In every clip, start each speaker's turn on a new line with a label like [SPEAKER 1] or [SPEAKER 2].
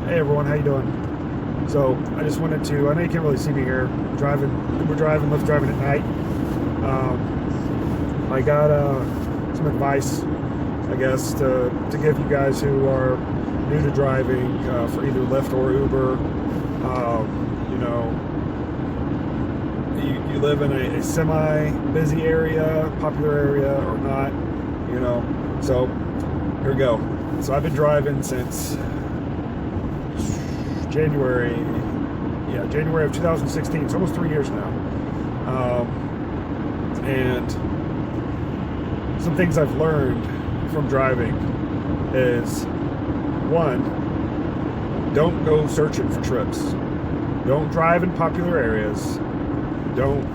[SPEAKER 1] Hey everyone, how you doing? So I just wanted to, I know you can't really see me here, driving, Uber driving, Lyft driving at night. I got some advice, I guess, to give you guys who are new to driving for either Lyft or Uber. You know, you live in a semi-busy area, popular area or not, you know. So here we go. So I've been driving since January of 2016. It's almost 3 years now. And some things I've learned from driving is, one, don't go searching for trips. Don't drive in popular areas. Don't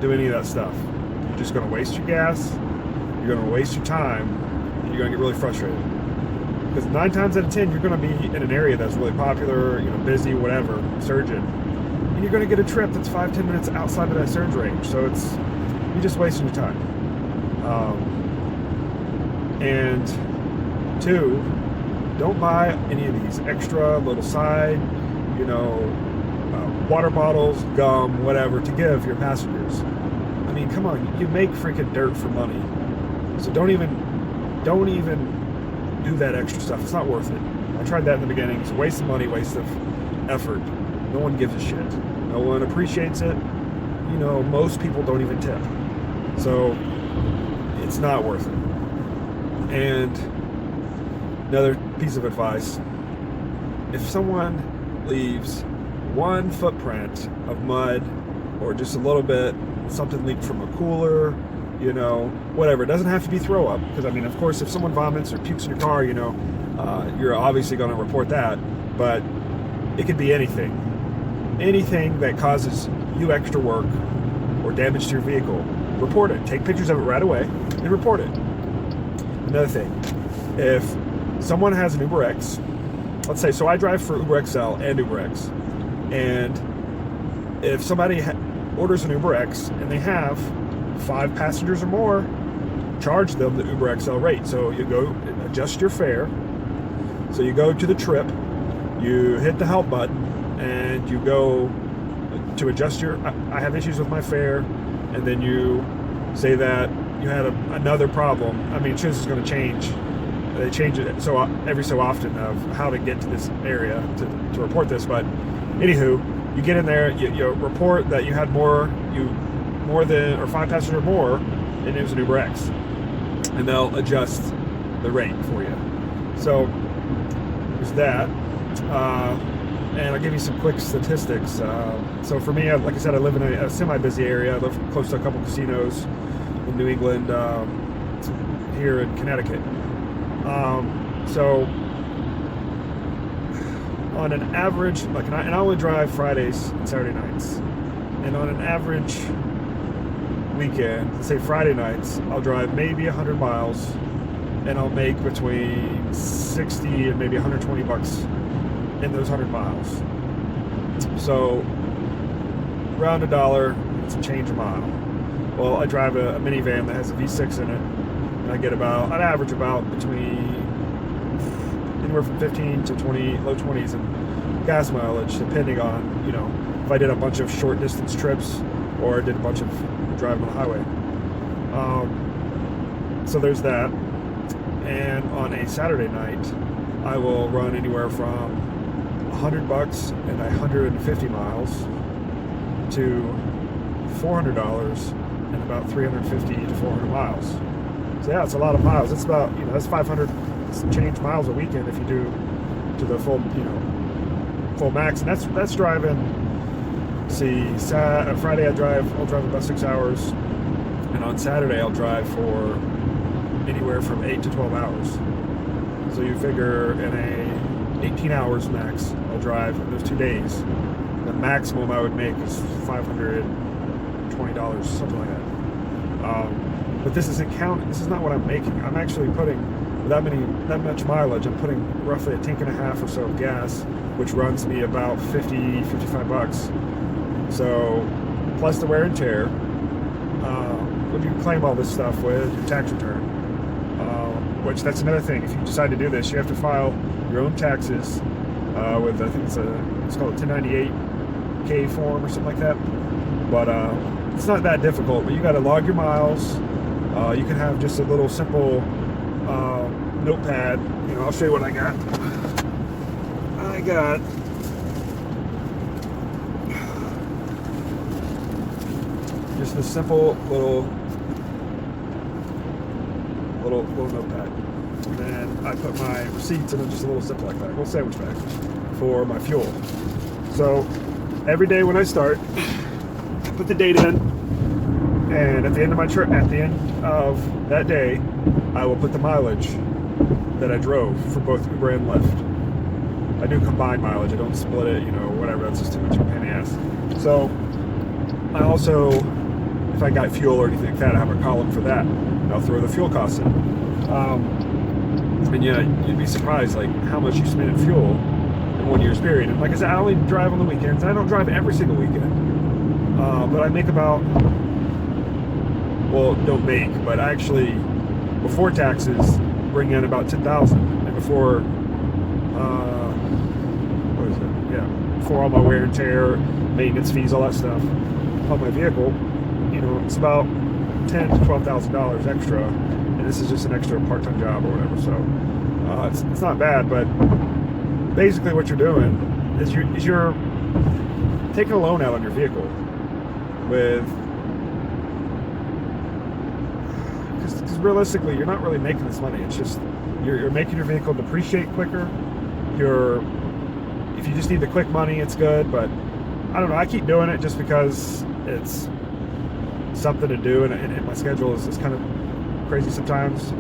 [SPEAKER 1] do any of that stuff. You're just going to waste your gas. You're going to waste your time. And you're going to get really frustrated. Because 9 times out of 10, you're going to be in an area that's really popular, busy, whatever, surging. And you're going to get a trip that's 5-10 minutes outside of that surge range. So you're just wasting your time. And 2, don't buy any of these extra little side, water bottles, gum, whatever, to give your passengers. I mean, come on, you make freaking dirt for money. So don't even do that extra stuff. It's not worth it. I tried that in the beginning. It's a waste of money, waste of effort. No one gives a shit. No one appreciates it. Most people don't even tip. So it's not worth it. And another piece of advice, if someone leaves one footprint of mud or just a little bit, something leaked from a cooler, whatever. It doesn't have to be throw up, because of course, if someone vomits or pukes in your car, you're obviously going to report that. But it could be anything that causes you extra work or damage to your vehicle. Report it. Take pictures of it right away and report it. Another thing, if someone has an Uber X, let's say, so I drive for Uber XL and Uber X, and if somebody orders an Uber X and they have 5 passengers or more, charge them the Uber XL rate. So you go adjust your fare. So you go to the trip, you hit the help button, and you go to adjust I have issues with my fare, and then you say that you had another problem. Insurance is going to change. They change it every so often of how to get to this area to report this. But anywho, you get in there, you report that you had more than, or 5 passengers or more, and it was an Uber X, and they'll adjust the rate for you. So there's that, and I'll give you some quick statistics. So for me, like I said, I live in a semi-busy area. I live close to a couple casinos in New England, here in Connecticut. So on an average, and I only drive Fridays and Saturday nights, and on an average weekend, let's say Friday nights, I'll drive maybe 100 miles, and I'll make between 60 and maybe 120 bucks in those 100 miles. So around $1, it's a change a mile. Well, I drive a minivan that has a V6 in it, and I average about between anywhere from 15 to 20, low 20s in gas mileage, depending on, if I did a bunch of short distance trips or did a bunch of driving on the highway. So there's that. And on a Saturday night, I will run anywhere from $100 and 150 miles to $400 and about 350 to 400 miles. So yeah, it's a lot of miles. It's about, that's 500 change miles a weekend if you do to the full, full max. And that's driving. Friday I'll drive about 6 hours, and on Saturday I'll drive for anywhere from 8 to 12 hours. So you figure in 18 hours max, I'll drive in those 2 days. The maximum I would make is $520, something like that. But this isn't counting. This is not what I'm making. I'm actually putting that much mileage. I'm putting roughly a tank and a half or so of gas, which runs me about 55 bucks. So plus the wear and tear. When you claim all this stuff with your tax return, which that's another thing. If you decide to do this, you have to file your own taxes with, I think it's called a 1098K form or something like that. But it's not that difficult, but you got to log your miles. You can have just a little simple notepad. I'll show you what I got. I got just a simple little notepad. And then I put my receipts in just a little Ziploc bag, little sandwich bag for my fuel. So every day when I start, I put the date in, and at the end of my trip, at the end of that day, I will put the mileage that I drove for both Uber and Lyft. I do combined mileage. I don't split it, whatever. That's just too much of a pain in the ass. So I also, if I got fuel or anything like that, I have a column for that. And I'll throw the fuel costs in. And yeah, you'd be surprised like how much you spend in fuel in 1 year's period. And like I said, I only drive on the weekends. I don't drive every single weekend. But I make about, don't make, but I actually, before taxes, bring in about $10,000. And before, before all my wear and tear, maintenance fees, all that stuff on my vehicle, it's about $10,000 to $12,000 extra. And this is just an extra part-time job or whatever. So it's not bad, but basically what you're doing is you're taking a loan out on your vehicle with, because realistically you're not really making this money. It's just you're making your vehicle depreciate quicker. If you just need the quick money, it's good, but I don't know, I keep doing it just because it's something to do, and my schedule is kind of crazy sometimes,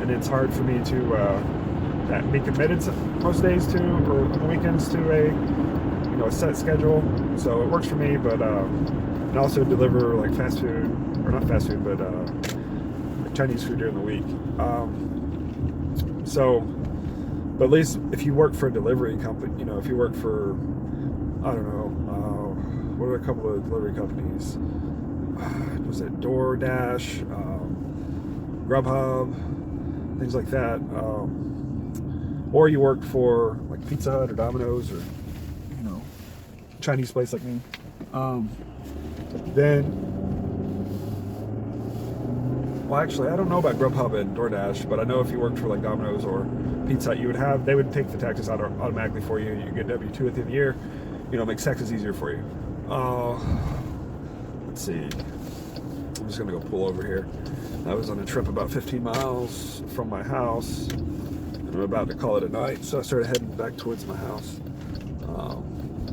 [SPEAKER 1] and it's hard for me to be committed most days to, or on the weekends to a set schedule. So it works for me, but and also deliver like fast food, or not fast food, but Chinese food during the week. But at least if you work for a delivery company, if you work for, I don't know, what are a couple of delivery companies? Was it DoorDash, Grubhub, things like that, or you work for like Pizza Hut or Domino's or Chinese place like me, then, well, actually I don't know about Grubhub and DoorDash, but I know if you worked for like Domino's or Pizza Hut, they would take the taxes out automatically for you. You get W-2 at the end of the year, makes taxes easier for you. Let's see, I'm just gonna go pull over here. I was on a trip about 15 miles from my house, and I'm about to call it a night, so I started heading back towards my house.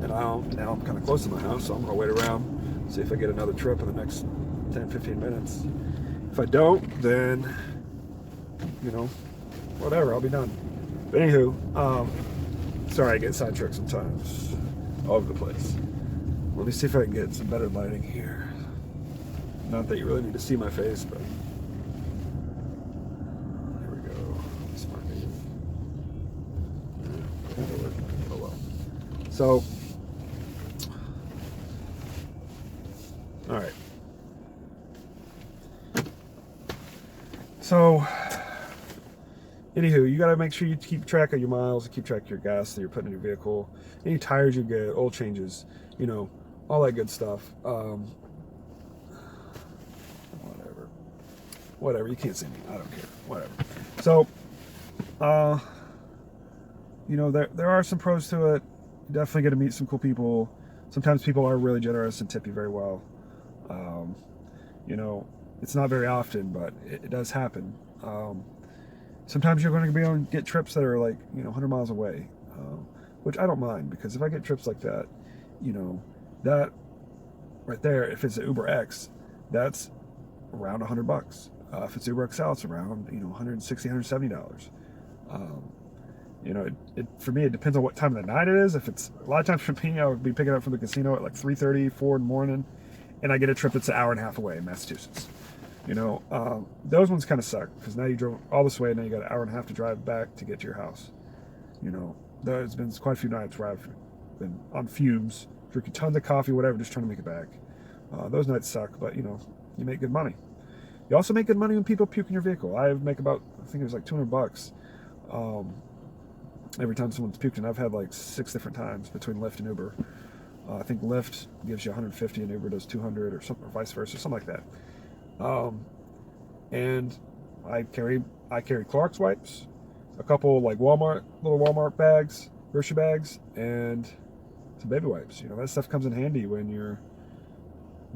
[SPEAKER 1] And now I'm kind of close to my house, so I'm gonna wait around, see if I get another trip in the next 10-15 minutes. If I don't, then whatever, I'll be done. But anywho, sorry, I get sidetracked sometimes, all over the place. Let me see if I can get some better lighting here. Not that you really need to see my face, but here we go. This might be. Oh well. So, all right. So, anywho, you got to make sure you keep track of your miles, keep track of your gas that you're putting in your vehicle, any tires you get, oil changes, all that good stuff. Whatever, you can't see me, I don't care, whatever. So, there are some pros to it. You're definitely going to meet some cool people. Sometimes people are really generous and tip you very well. It's not very often, but it does happen. Sometimes you're going to be able to get trips that are like, 100 miles away, which I don't mind, because if I get trips like that, that right there, if it's an Uber X, that's around $100. If it's Uber XL, it's around, $160, $170. For me, it depends on what time of the night it is. If it's, a lot of times for me, I would be picking up from the casino at like 3:30, 4 in the morning, and I get a trip that's an hour and a half away in Massachusetts. Those ones kind of suck, because now you drove all this way, and now you got an hour and a half to drive back to get to your house. There's been quite a few nights where I've been on fumes, drinking tons of coffee, whatever, just trying to make it back. Those nights suck, but you make good money. You also make good money when people puke in your vehicle. I make about, I think it was like $200. every time someone's puked, and I've had like 6 different times between Lyft and Uber. I think Lyft gives you 150 and Uber does 200 or something, or vice versa, something like that. And I carry Clorox wipes, a couple like little Walmart bags, grocery bags, and some baby wipes. That stuff comes in handy when you're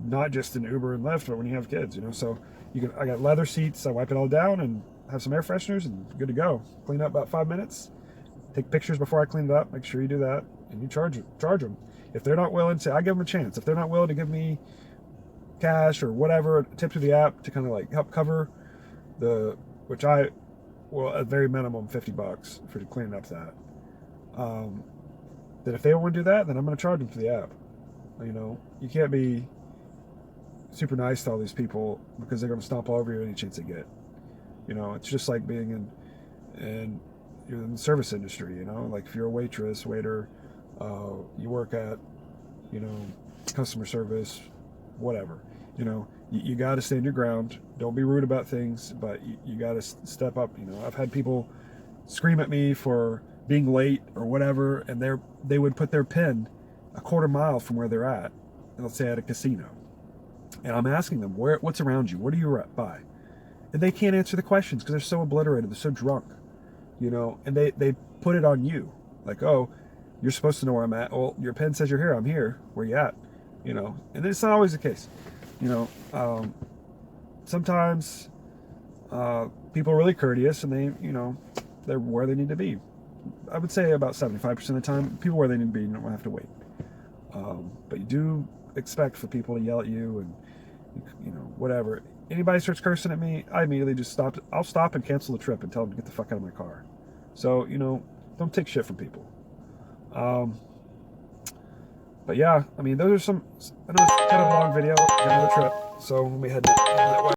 [SPEAKER 1] not just in Uber and Lyft, but when you have kids. So I got leather seats. I wipe it all down and have some air fresheners and good to go. Clean up about 5 minutes. Take pictures before I clean it up. Make sure you do that, and you charge them. If they're not willing to, I give them a chance. If they're not willing to give me cash or whatever, a tip to the app to kind of like help cover which I will at very minimum $50 for cleaning up that. Then if they don't want to do that, then I'm going to charge them for the app. You can't be super nice to all these people because they're going to stomp all over you any chance they get. It's just like being in you're in the service industry. Like if you're a waitress, waiter, you work at, customer service, whatever. You got to stand your ground. Don't be rude about things, but you got to step up. I've had people scream at me for being late or whatever, and they would put their pin a quarter mile from where they're at, and let's say at a casino. And I'm asking them, what's around you? What are you by? And they can't answer the questions because they're so obliterated. They're so drunk, and they put it on you. Like, oh, you're supposed to know where I'm at. Well, your pen says you're here. I'm here. Where you at? And it's not always the case. Sometimes people are really courteous and they're where they need to be. I would say about 75% of the time, people where they need to be, you don't have to wait. But you do expect for people to yell at you and, whatever. Anybody starts cursing at me, I immediately just stop. I'll stop and cancel the trip and tell them to get the fuck out of my car. So, don't take shit from people. But yeah, those are I know it's kind of a long video, another trip, so we head that way.